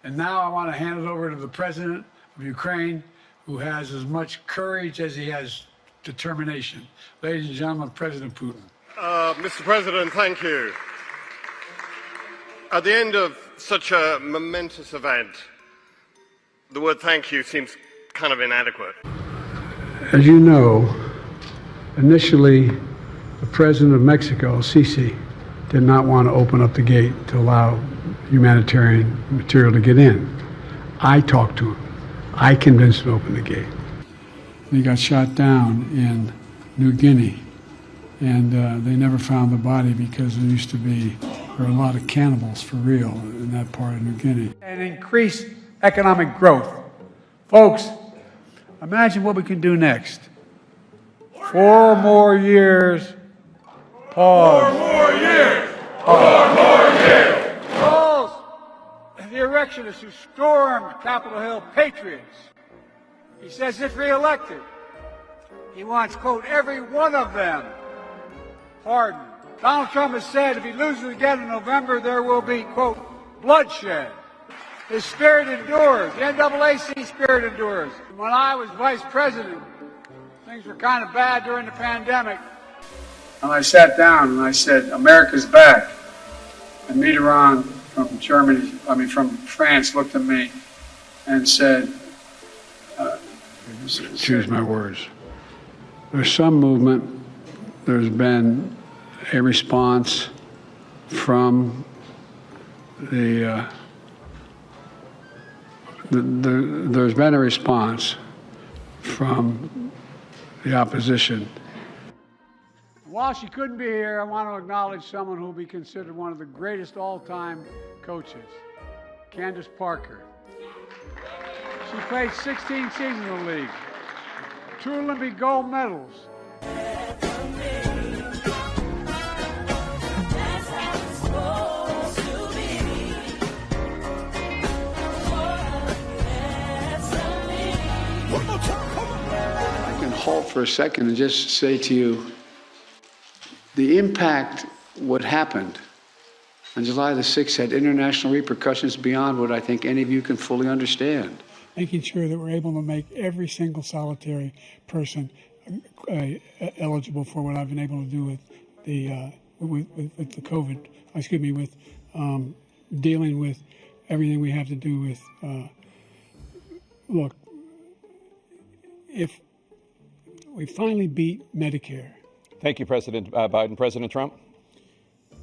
And now I want to hand it over to the president of Ukraine, who has as much courage as he has determination. Ladies and gentlemen, President Putin. Mr. President, thank you. At the end of such a momentous event, the word thank you seems kind of inadequate. As you know, initially, the president of Mexico, Sisi, did not want to open up the gate to allow humanitarian material to get in. I talked to him. I convinced him to open the gate. He got shot down in New Guinea, and they never found the body because there were a lot of cannibals for real in that part of New Guinea. And increase economic growth. Folks, imagine what we can do next. 4 more years. Pause. 4 more years. 4 more years. Calls the erectionists who stormed Capitol Hill patriots. He says if reelected, he wants, quote, every one of them pardoned. Donald Trump has said if he loses again in November, there will be, quote, bloodshed. His spirit endures. The NAACP spirit endures. When I was vice president, things were kind of bad during the pandemic. And I sat down and I said, America's back. And Mitterrand from France looked at me and said, choose my words. There's some movement. There's been a response from there's been a response from the opposition. While she couldn't be here, I want to acknowledge someone who will be considered one of the greatest all-time coaches, Candace Parker. She played 16 seasons in the league, 2 Olympic gold medals. I can halt for a second and just say to you, the impact what happened on July the 6th had international repercussions beyond what I think any of you can fully understand. Making sure that we're able to make every single solitary person eligible for what I've been able to do with the with the COVID. With dealing with everything we have to do with. Look, if we finally beat Medicare. Thank you, President Biden. President Trump?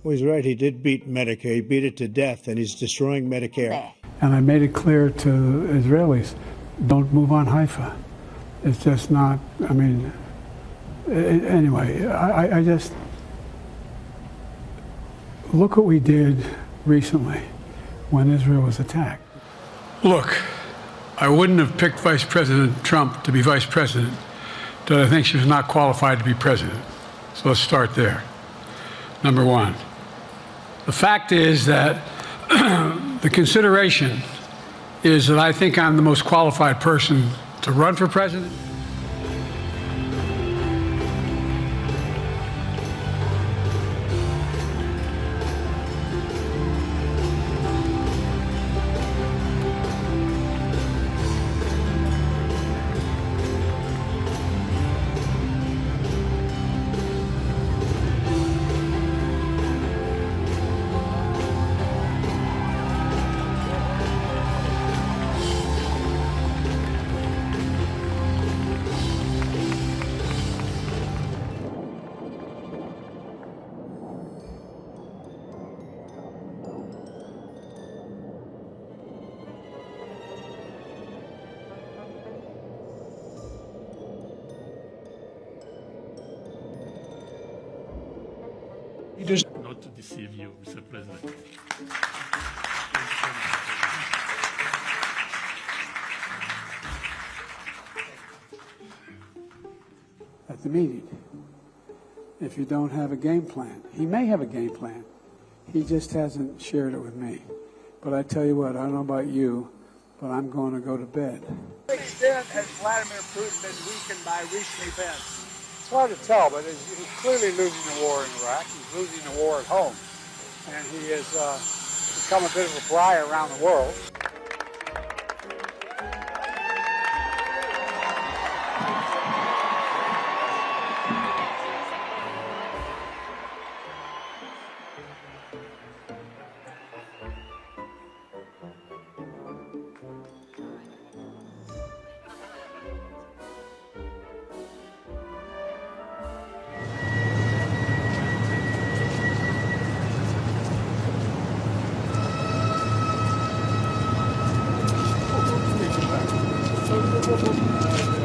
Well, he's right. He did beat Medicare. He beat it to death, and he's destroying Medicare. And I made it clear to Israelis, don't move on Haifa. It's just not, anyway, I just, look what we did recently when Israel was attacked. Look, I wouldn't have picked Vice President Trump to be vice president, but I think she was not qualified to be president. So let's start there. Number one. The fact is that the consideration is that I think I'm the most qualified person to run for president. Not to deceive you, Mr. President. At the meeting, if you don't have a game plan, he may have a game plan. He just hasn't shared it with me. But I tell you what, I don't know about you, but I'm going to go to bed. To what extent has Vladimir Putin been weakened by recent events? It's hard to tell, but he's clearly losing the war in Iraq. He's losing the war at home. And he has become a bit of a pariah around the world. woeful.